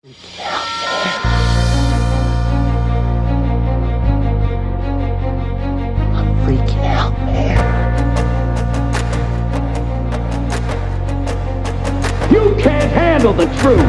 Freaking out, man. You can't handle the truth.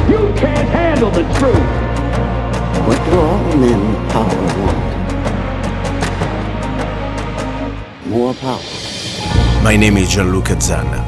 You can't handle the truth. What do all men with power want? More power. My name is Gianluca Zanna.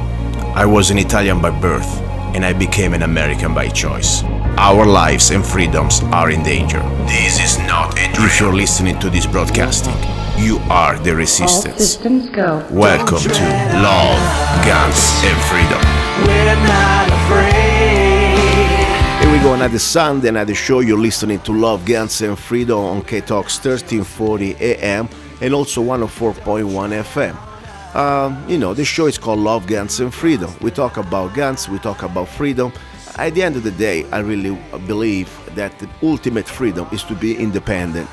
I was an Italian by birth, and I became an American by choice. Our lives and freedoms are in danger. This is not a drill. If you're listening to this broadcasting, you are the resistance. All systems go. Welcome to Love, Guns, and Freedom. We're not afraid. Here we go, another Sunday, another show. You're listening to Love, Guns, and Freedom on K-Talks 1340 AM and also 104.1 FM. The show is called Love, Guns, and Freedom. We talk about guns, we talk about freedom. At the end of the day, I really believe that the ultimate freedom is to be independent.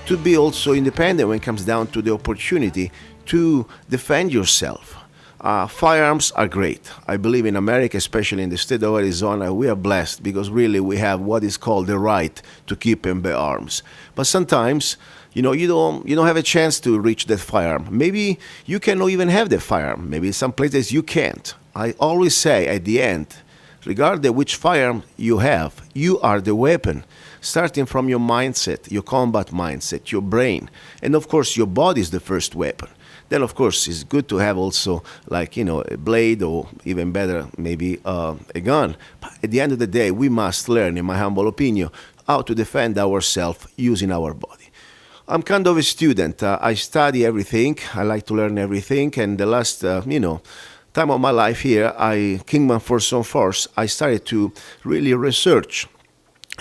To be also independent when it comes down to the opportunity to defend yourself. Firearms are great. I believe in America, especially in the state of Arizona, we are blessed because really we have what is called the right to keep and bear arms. But sometimes, you don't have a chance to reach that firearm. Maybe you cannot even have the firearm. Maybe some places you can't. I always say at the end, regardless of which firearm you have, you are the weapon. Starting from your mindset, your combat mindset, your brain, and of course your body is the first weapon. Then of course it's good to have also a blade or even better maybe a gun. But at the end of the day, we must learn, in my humble opinion, how to defend ourselves using our body. I'm kind of a student. I study everything. I like to learn everything. And the last, time of my life here, Kingman Force, I started to really research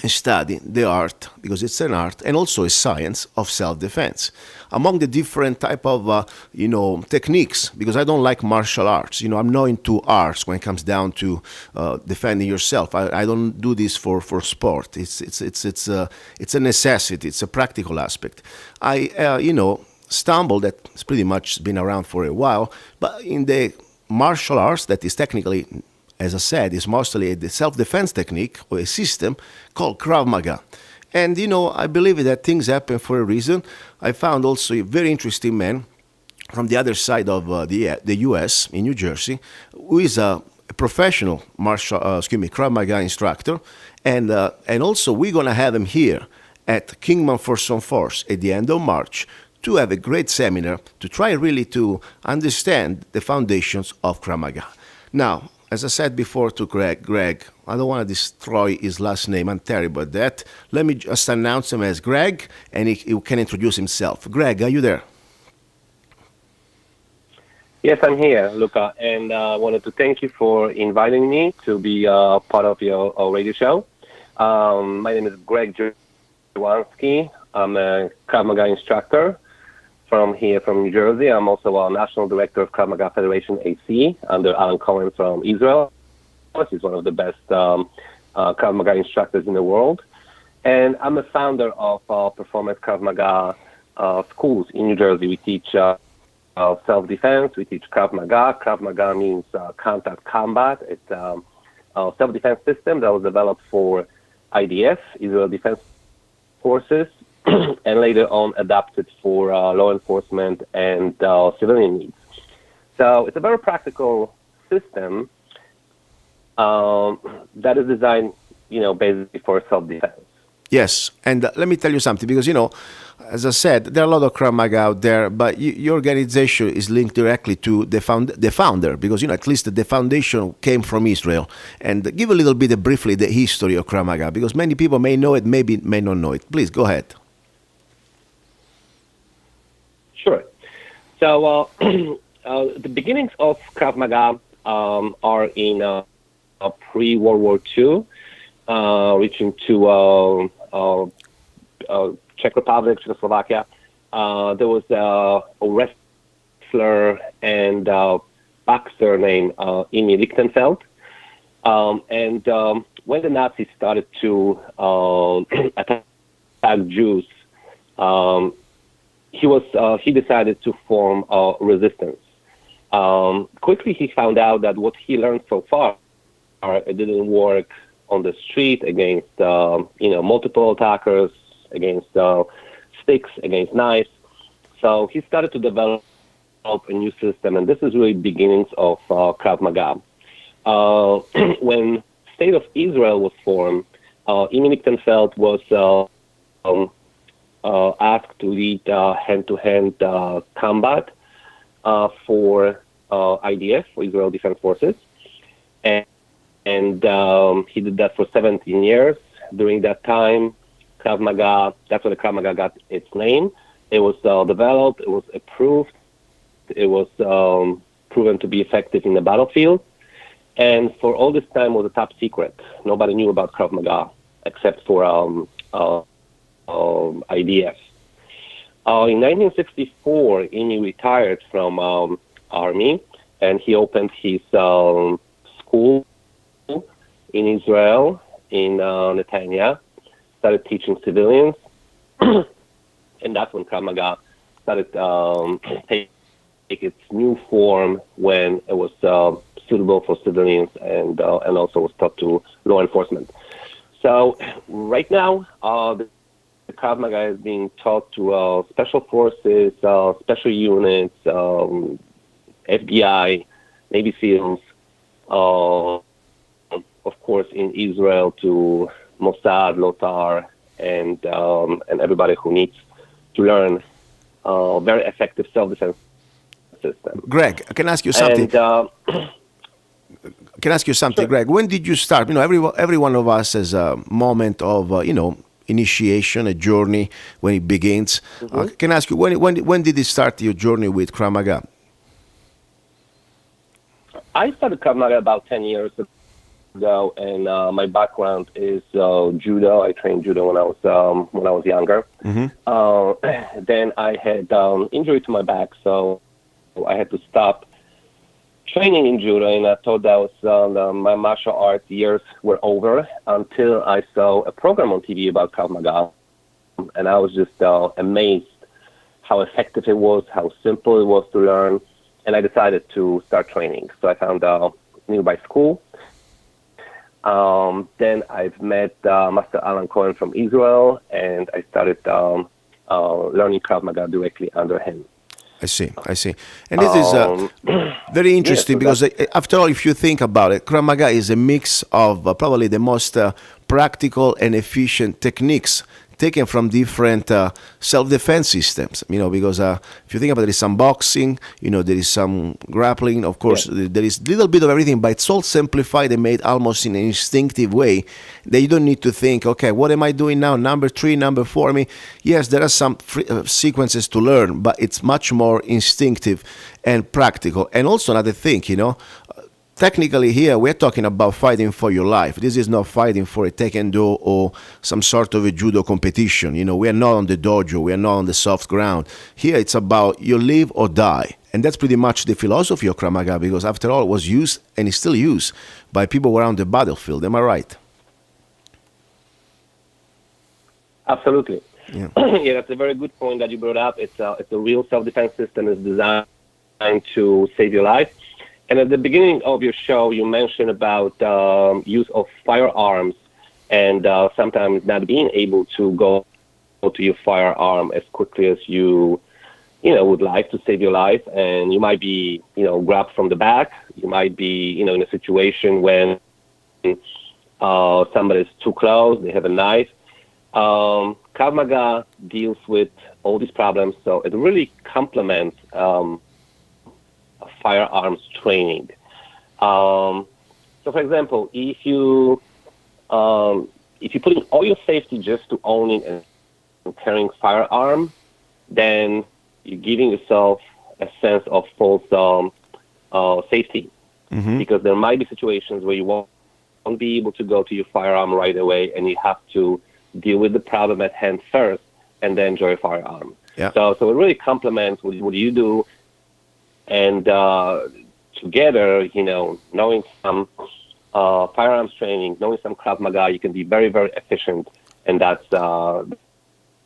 and study the art, because it's an art and also a science of self-defense. Among the different type of, techniques, because I don't like martial arts. I'm not into arts when it comes down to defending yourself. I don't do this for sport. It's a necessity. It's a practical aspect. I stumbled, that's pretty much been around for a while, but in the martial arts that is technically, as I said, is mostly a self-defense technique or a system called Krav Maga. And, I believe that things happen for a reason. I found also a very interesting man from the other side of the U.S., in New Jersey, who is a professional Krav Maga instructor. And also we're going to have him here at Kingman Force at the end of March to have a great seminar to try really to understand the foundations of Krav Maga. Now, as I said before to Greg, I don't want to destroy his last name. I'm terrible at that. Let me just announce him as Greg, and he can introduce himself. Greg, are you there? Yes, I'm here, Luca, and I wanted to thank you for inviting me to be part of your radio show. My name is Greg DZIEWONSKI. I'm a Krav Maga instructor from New Jersey. I'm also a national director of Krav Maga Federation AC under Alan Cohen from Israel. He's one of the best Krav Maga instructors in the world. And I'm a founder of Performance Krav Maga schools in New Jersey. We teach self-defense. We teach Krav Maga. Krav Maga means contact combat. It's a self-defense system that was developed for IDF, Israel Defense Forces, and later on adapted for law enforcement and civilian needs. So it's a very practical system that is designed, basically for self-defense. Yes, and let me tell you something, because, as I said, there are a lot of Krav Maga out there, but your organization is linked directly to the founder, because, at least the foundation came from Israel. And give a little bit briefly the history of Krav Maga, because many people may know it, maybe may not know it. Please, go ahead. Sure. So the beginnings of Krav Maga are in pre-World War II, reaching to Czech Republic, Czechoslovakia. There was a wrestler and boxer named Emil Lichtenfeld. And when the Nazis started to attack Jews, he decided to form a resistance. Quickly, he found out that what he learned so far, it didn't work on the street against, multiple attackers, against sticks, against knives. So he started to develop a new system, and this is really beginnings of Krav Maga. When State of Israel was formed, Imi Lichtenfeld was asked to lead hand-to-hand combat for IDF, for Israel Defense Forces. And he did that for 17 years. During that time, Krav Maga, that's where the Krav Maga got its name. It was developed, it was approved, it was proven to be effective in the battlefield. And for all this time was a top secret. Nobody knew about Krav Maga except for IDF. In 1964, Imi retired from army, and he opened his school in Israel, in Netanya, started teaching civilians, and that's when Krav Maga started take its new form when it was suitable for civilians and also was taught to law enforcement. So right now, the Krav Maga is being taught to special forces, special units, FBI, Navy SEALs, of course, in Israel to Mossad, Lotar, and everybody who needs to learn very effective self-defense system. Greg, I can ask you something. And, Can I ask you something, Sure. Greg? When did you start? Every one of us has a moment of, initiation, a journey when it begins. Can I ask you, when did you start your journey with Krav Maga? I started Krav Maga about 10 years ago, and my background is judo. I trained judo when I was younger. Then I had injury to my back, so I had to stop training in judo, and I thought that was my martial arts years were over until I saw a program on TV about Krav Maga, and I was just amazed how effective it was, how simple it was to learn, and I decided to start training. So I found a nearby school. Then I've met Master Alan Cohen from Israel, and I started learning Krav Maga directly under him. I see. And this is very interesting because, after all, if you think about it, Krav Maga is a mix of probably the most practical and efficient techniques taken from different self-defense systems, because if you think about it, there is some boxing, there is some grappling, of course, there is a little bit of everything, but it's all simplified and made almost in an instinctive way that you don't need to think, okay, what am I doing now? Number 3, number 4. Yes, there are some sequences to learn, but it's much more instinctive and practical. And also another thing, technically here we're talking about fighting for your life. This is not fighting for a taekwondo or some sort of a judo competition. We are not on the dojo, we are not on the soft ground. Here it's about you live or die. And that's pretty much the philosophy of Krav Maga, because after all it was used and is still used by people around the battlefield. Am I right? Absolutely. Yeah. Yeah, that's a very good point that you brought up. It's a real self-defense system. It's designed to save your life. And at the beginning of your show, you mentioned about use of firearms and sometimes not being able to go to your firearm as quickly as you would like to save your life. And you might be, grabbed from the back. You might be, in a situation when somebody's too close, they have a knife. Krav Maga deals with all these problems, so it really complements firearms training. So, for example, if you put in all your safety just to owning and carrying firearm, then you're giving yourself a sense of false safety, because there might be situations where you won't be able to go to your firearm right away, and you have to deal with the problem at hand first, and then enjoy your firearm. Yeah. So it really complements what you do. And together, knowing some firearms training, knowing some Krav Maga, you can be very, very efficient. And that's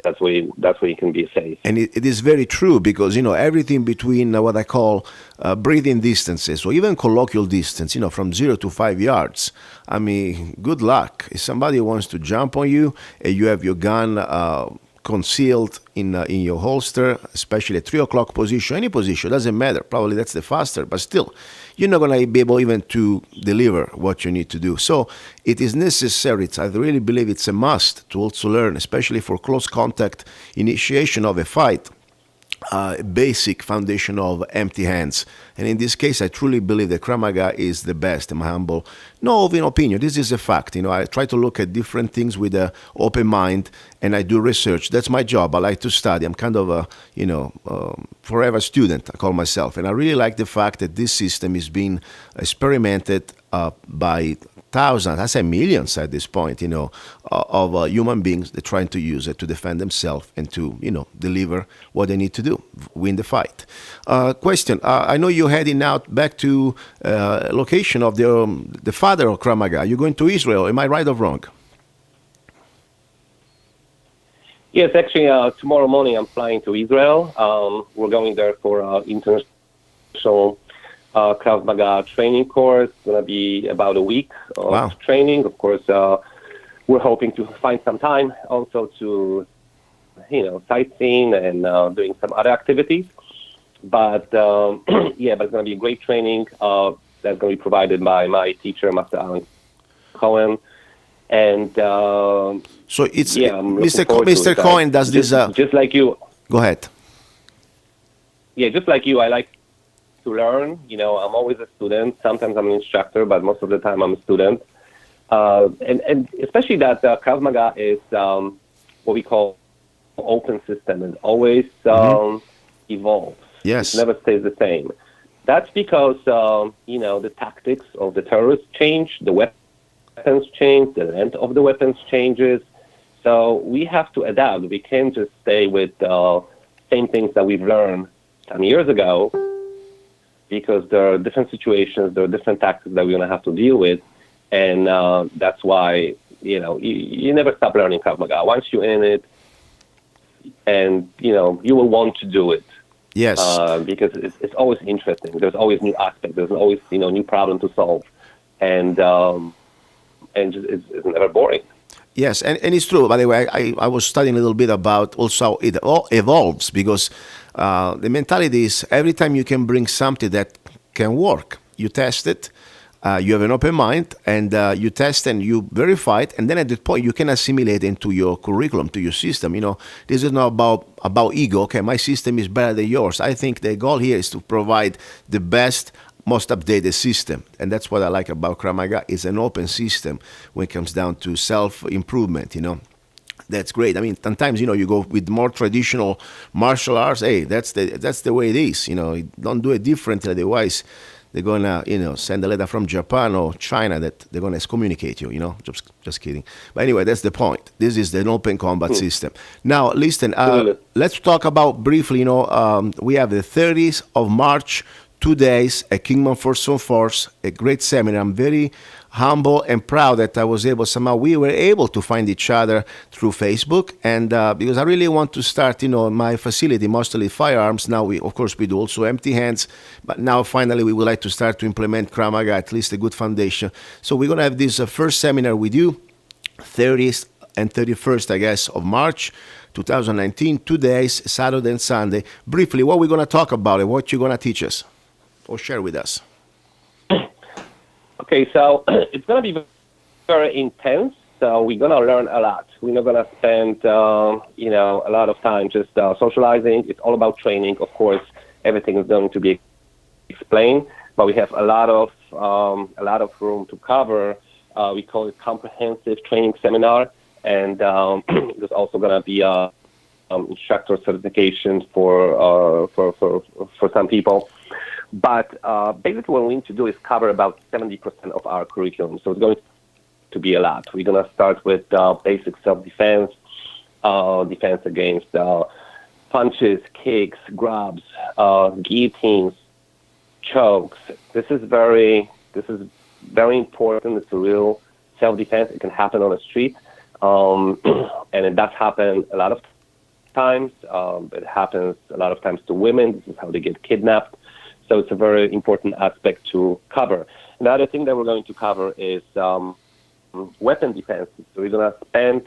that's where you can be safe. And it is very true because, everything between what I call breathing distances or even colloquial distance, from 0 to 5 yards. I mean, good luck. If somebody wants to jump on you and you have your gun concealed in your holster, especially at 3 o'clock position, any position, doesn't matter. Probably that's the faster, but still, you're not going to be able even to deliver what you need to do. So it is necessary. I really believe it's a must to also learn, especially for close contact initiation of a fight, basic foundation of empty hands. And in this case, I truly believe that Krav Maga is the best, in my humble, no opinion. This is a fact. I try to look at different things with an open mind, and I do research. That's my job. I like to study. I'm kind of a, forever student, I call myself. And I really like the fact that this system is being experimented by thousands, I say millions at this point, of human beings that are trying to use it to defend themselves and to, deliver what they need to do, win the fight. Question, I know you're heading out back to location of the father of Krav Maga. You're going to Israel, am I right or wrong? Yes, actually, tomorrow morning I'm flying to Israel. We're going there for international Krav Maga training course. It's going to be about a week of training. Of course, we're hoping to find some time also to, sightseeing and doing some other activities. But, yeah, but it's going to be a great training that's going to be provided by my teacher, Master Alan Cohen. And so it's Mr. Cohen does this. Just like you. Go ahead. Yeah, just like you, I like to learn. I'm always a student. Sometimes I'm an instructor, but most of the time I'm a student. And especially that Krav Maga is what we call open system. It always evolves. Yes. It never stays the same. That's because, the tactics of the terrorists change, the weapons change, the length of the weapons changes. So we have to adapt. We can't just stay with same things that we've learned 10 years ago, because there are different situations, there are different tactics that we're going to have to deal with. And that's why, you never stop learning Krav Maga. Once you're in it, and, you will want to do it. Yes. Because it's always interesting. There's always new aspects. There's always, new problem to solve. And it's never boring. Yes, and it's true. By the way, I was studying a little bit about also it all evolves because the mentality is every time you can bring something that can work, you test it, you have an open mind, and you test and you verify it, and then at that point you can assimilate into your curriculum, to your system. This is not about ego. Okay, my system is better than yours. I think the goal here is to provide the best, most updated system, and that's what I like about Krav Maga. It's an open system when it comes down to self-improvement. That's great. I mean, sometimes you go with more traditional martial arts. Hey, that's the way it is. Don't do it differently, otherwise they're gonna send a letter from Japan or China that they're gonna excommunicate you. Just kidding. But anyway, that's the point. This is an open combat system. Now, listen. Let's talk about briefly. We have the 30th of March. 2 days at Kingman Force, a great seminar. I'm very humble and proud that we were able to find each other through Facebook, and because I really want to start, my facility, mostly firearms. Now we do also empty hands, but now finally we would like to start to implement Krav Maga, at least a good foundation. So we're going to have this first seminar with you, 30th and 31st, I guess, of March 2019, 2 days, Saturday and Sunday. Briefly, what we're going to talk about and what you're going to teach us or share with us. Okay, so it's going to be very intense. So we're going to learn a lot. We're not going to spend, a lot of time just socializing. It's all about training. Of course, everything is going to be explained, but we have a lot of room to cover. We call it comprehensive training seminar, and there's also going to be instructor certification for some people. But basically what we need to do is cover about 70% of our curriculum. So it's going to be a lot. We're going to start with basic self-defense, defense against punches, kicks, grabs, guillotines, chokes. This is very important. It's a real self-defense. It can happen on the street. And it does happen a lot of times. It happens a lot of times to women. This is how they get kidnapped. So it's a very important aspect to cover. The other thing that we're going to cover is weapon defense. So we're going to spend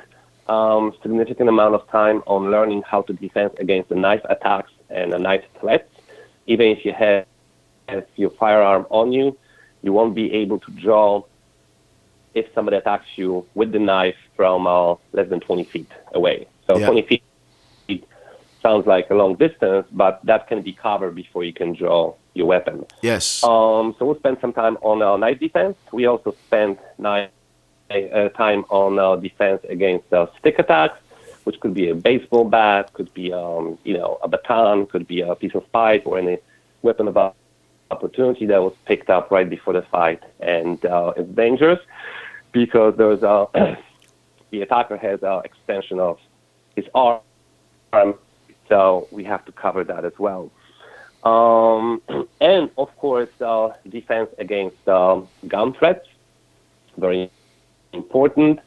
significant amount of time on learning how to defend against the knife attacks and the knife threats. Even if you have your firearm on you, you won't be able to draw if somebody attacks you with the knife from less than 20 feet away. So 20 feet sounds like a long distance, but that can be covered before you can draw your weapon. Yes. So we'll spend some time on knife defense. We also spend time on defense against stick attacks, which could be a baseball bat, could be a baton, could be a piece of pipe, or any weapon of opportunity that was picked up right before the fight. And it's dangerous because there's the attacker has an extension of his arm, so we have to cover that as well. And of course, defense against gun threats, very important.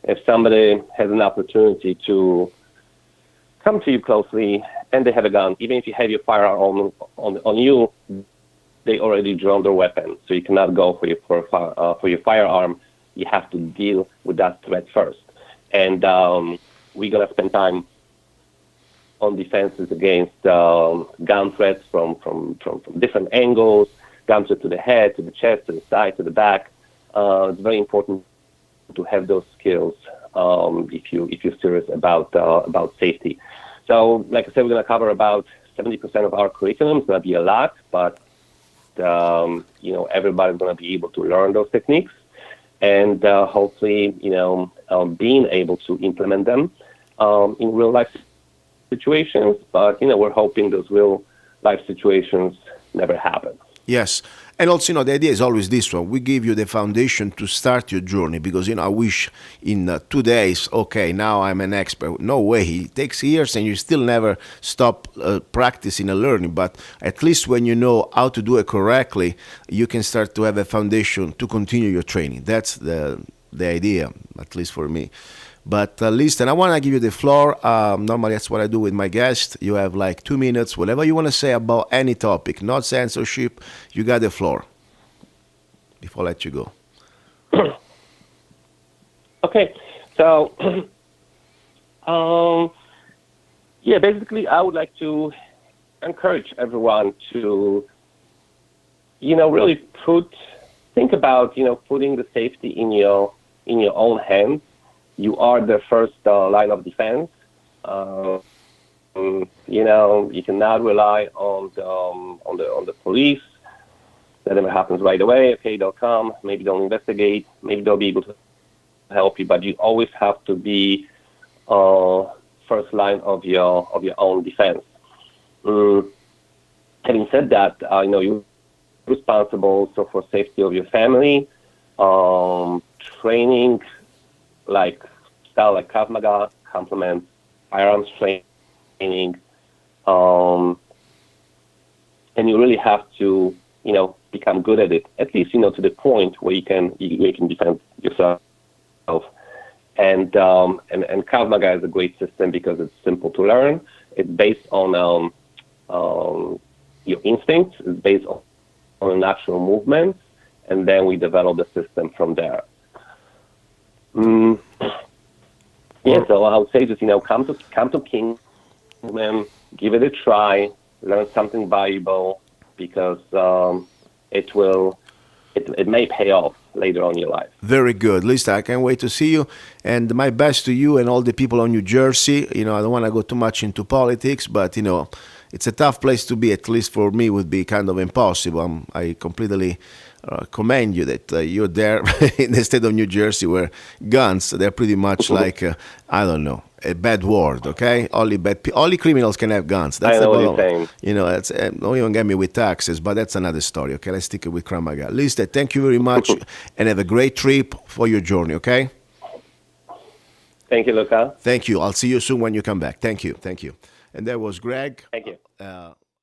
If somebody has an opportunity to come to you closely and they have a gun, even if you have your firearm on you, they already drawn their weapon, so you cannot go for your firearm. You have to deal with that threat first. And we're gonna spend time on defenses against gun threats from different angles, gun threat to the head, to the chest, to the side, to the back. It's very important to have those skills if you're serious about safety. So, like I said, we're going to cover about 70% of our curriculum. It's going to be a lot, but everybody's going to be able to learn those techniques, and hopefully, being able to implement them in real life situations. But we're hoping those real life situations never happen. Yes. And also, the idea is always this one. We give you the foundation to start your journey because, I wish in 2 days, okay, now I'm an expert. No way. It takes years and you still never stop practicing and learning. But at least when you know how to do it correctly, you can start to have a foundation to continue your training. That's the idea, at least for me. But listen, I want to give you the floor. Normally, that's what I do with my guests. You have like 2 minutes, whatever you want to say about any topic, not censorship. You got the floor before I let you go. Okay. So, basically, I would like to encourage everyone to, really think about, putting the safety in your own hands. You are the first line of defense. You cannot rely on the police. That never happens right away. Okay, they'll come. Maybe they'll investigate. Maybe they'll be able to help you. But you always have to be first line of your own defense. Having said that, you're responsible for safety of your family, training. Like Krav Maga complements firearms training, and you really have to, become good at it. At least, to the point where you can defend yourself. And Krav Maga is a great system because it's simple to learn. It's based on your instincts. It's based on natural movements, and then we develop the system from there. So I would say just, come to Kingman, give it a try, learn something valuable, because it may pay off later on in your life. Very good. Listen, I can't wait to see you, and my best to you and all the people on New Jersey. I don't want to go too much into politics, but it's a tough place to be. At least for me, would be kind of impossible. I completely commend you that you're there in the state of New Jersey, where guns, they're pretty much like I don't know, a bad word. Okay, only criminals can have guns. That's I know what you're saying. That's don't even get me with taxes, but that's another story. Okay, let's stick it with Krav Maga. Listen, thank you very much, and have a great trip for your journey. Okay. Thank you, Luca. Thank you. I'll see you soon when you come back. Thank you. And there was Greg. Thank you.